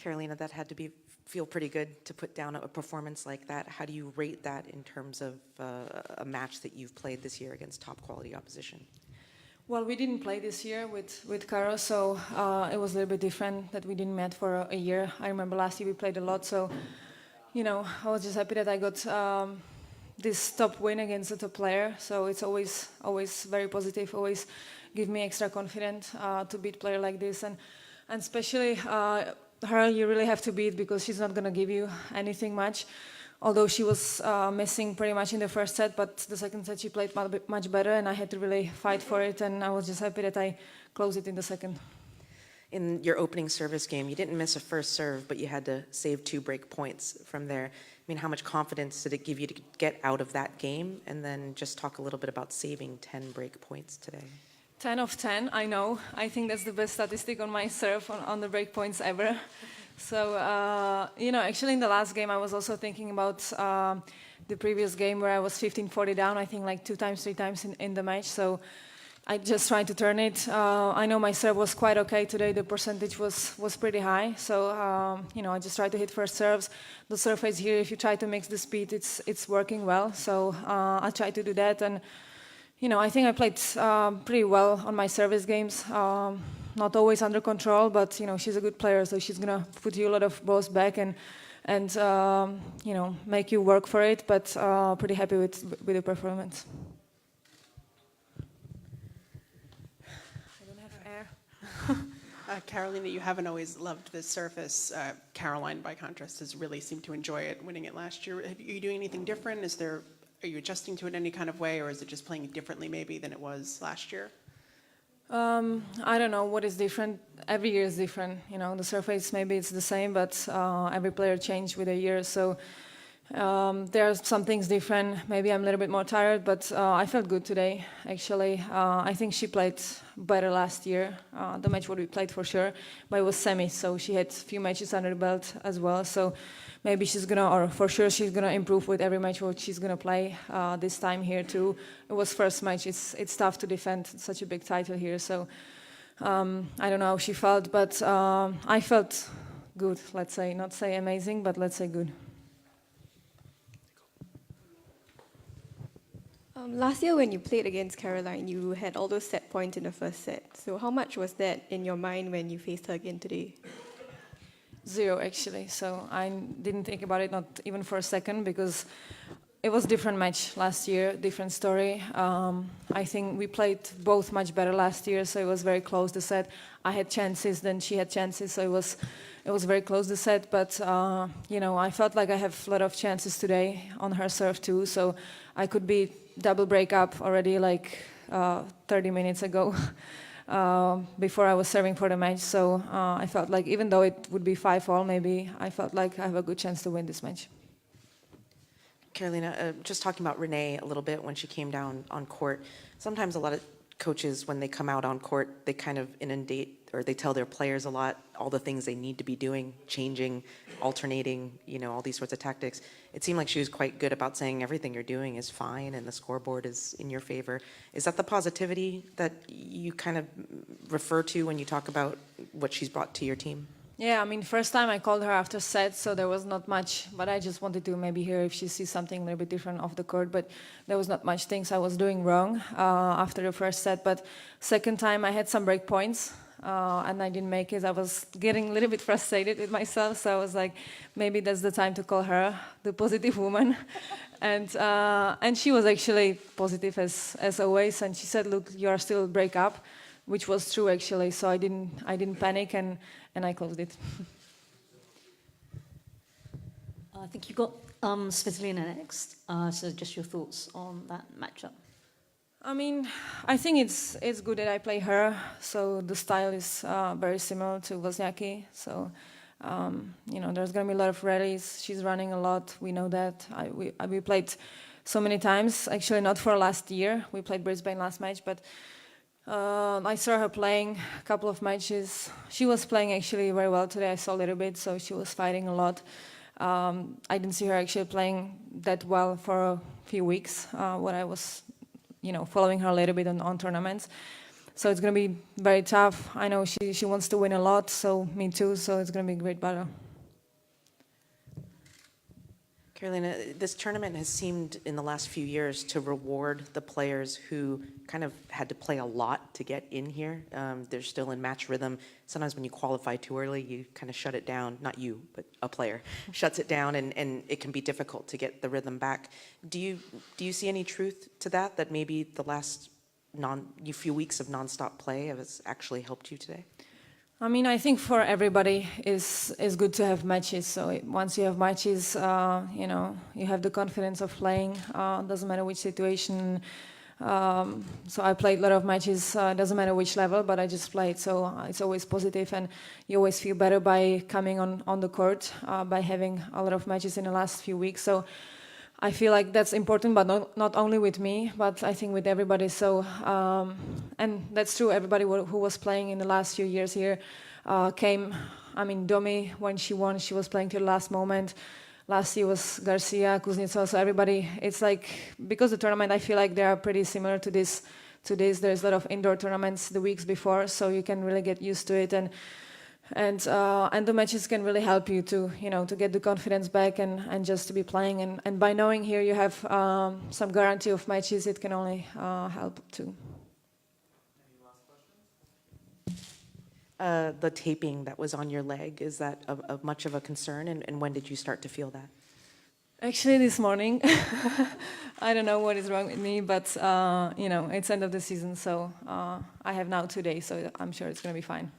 Karolina, that had to feel pretty good to put down a performance like that. How do you rate that in terms of a match that you've played this year against top quality opposition? Well, we didn't play this year with Karo, so it was a little bit different that we didn't meet for a year. I remember last year we played a lot, so I was just happy that I got this top win against a top player. So it's always very positive, always give me extra confidence to beat player like this, and especially her you really have to beat because she's not gonna give you anything much. Although she was missing pretty much in the first set, but the second set she played much better, and I had to really fight for it, and I was just happy that I closed it in the second. In your opening service game, you didn't miss a first serve, but you had to save 2 break points from there. I mean, how much confidence did it give you to get out of that game? And then just talk a little bit about saving 10 break points today. 10 of 10, I know. I think that's the best statistic on my serve on the break points ever. So, actually in the last game I was also thinking about the previous game where I was 15-40 down, I think like 2 times, 3 times in the match. So I just tried to turn it. I know my serve was quite okay today. The percentage was pretty high. So, I just tried to hit first serves. The surface here, if you try to mix the speed, it's working well. So I tried to do that. And, I think I played pretty well on my service games. Not always under control, but, she's a good player. So she's going to put you a lot of balls back and make you work for it. But pretty happy with the performance. Karolina, you haven't always loved this surface. Caroline, by contrast, has really seemed to enjoy it, winning it last year. Are you doing anything different? Are you adjusting to it in any kind of way, or is it just playing differently maybe than it was last year? I don't know what is different. Every year is different. The surface maybe it's the same, but every player changed with a year. So there are some things different. Maybe I'm a little bit more tired, but I felt good today, actually. I think she played better last year, the match what we played for sure, but it was semi, so she had a few matches under the belt as well. So maybe she's gonna, or for sure she's gonna improve with every match what she's gonna play this time here too. It was first match. It's tough to defend such a big title here. So I don't know how she felt, but I felt good. Let's say, not say amazing, but let's say good. Last year when you played against Caroline, you had all those set points in the first set. So how much was that in your mind when you faced her again today? 0, actually. So I didn't think about it, not even for a second, because it was a different match last year, different story. I think we played both much better last year, so it was very close, the set. I had chances, then she had chances, so it was very close, the set. But, I felt like I have a lot of chances today on her serve too, so I could be double break up already like 30 minutes ago before I was serving for the match. So I felt like even though it would be 5-all maybe, I felt like I have a good chance to win this match. Karolina, just talking about Renee a little bit when she came down on court. Sometimes a lot of coaches, when they come out on court, they kind of inundate or they tell their players a lot, all the things they need to be doing, changing, alternating, all these sorts of tactics. It seemed like she was quite good about saying everything you're doing is fine and the scoreboard is in your favor. Is that the positivity that you kind of refer to when you talk about what she's brought to your team? Yeah, I mean, first time I called her after set, so there was not much, but I just wanted to maybe hear if she sees something a little bit different off the court, but there was not much things I was doing wrong after the first set. But second time I had some break points and I didn't make it. I was getting a little bit frustrated with myself, so I was like, maybe that's the time to call her the positive woman. And she was actually positive as always, and she said, look, you are still break up, which was true actually, so I didn't panic and I closed it. I think you got Svitolina next, so just your thoughts on that matchup. I mean, I think it's good that I play her, so the style is very similar to Wozniacki, so there's going to be a lot of rallies. She's running a lot, we know that. We played so many times, actually not for last year, we played Brisbane last match, but I saw her playing a couple of matches. She was playing actually very well today. I saw a little bit, so she was fighting a lot. I didn't see her actually playing that well for a few weeks when I was, following her a little bit on tournaments. So it's going to be very tough. I know she wants to win a lot, so me too. So it's going to be a great battle. Karolina, this tournament has seemed in the last few years to reward the players who kind of had to play a lot to get in here. They're still in match rhythm. Sometimes when you qualify too early, you kind of shut it down. Not you, but a player shuts it down, and it can be difficult to get the rhythm back. Do you see any truth to that, that maybe the last few weeks of nonstop play has actually helped you today? I mean, I think for everybody is good to have matches. So once you have matches, you know, you have the confidence of playing. Doesn't matter which situation. So I played a lot of matches. Doesn't matter which level, but I just played. So it's always positive, and you always feel better by coming on the court, by having a lot of matches in the last few weeks. So I feel like that's important, but not only with me, but I think with everybody. So, and that's true, everybody who was playing in the last few years here came. I mean, Domi, when she won, she was playing to the last moment. Last year was Garcia, Kuznetsov, so everybody, it's like, because the tournament, I feel like they are pretty similar to this. There's a lot of indoor tournaments the weeks before, so you can really get used to it. And the matches can really help you to, you know, to get the confidence back and just to be playing. And by knowing here you have some guarantee of matches, it can only help too. The taping that was on your leg, is that of much of a concern? And when did you start to feel that? Actually, this morning. I don't know what is wrong with me, but, you know, it's end of the season, so I have now 2 days, so I'm sure it's going to be fine.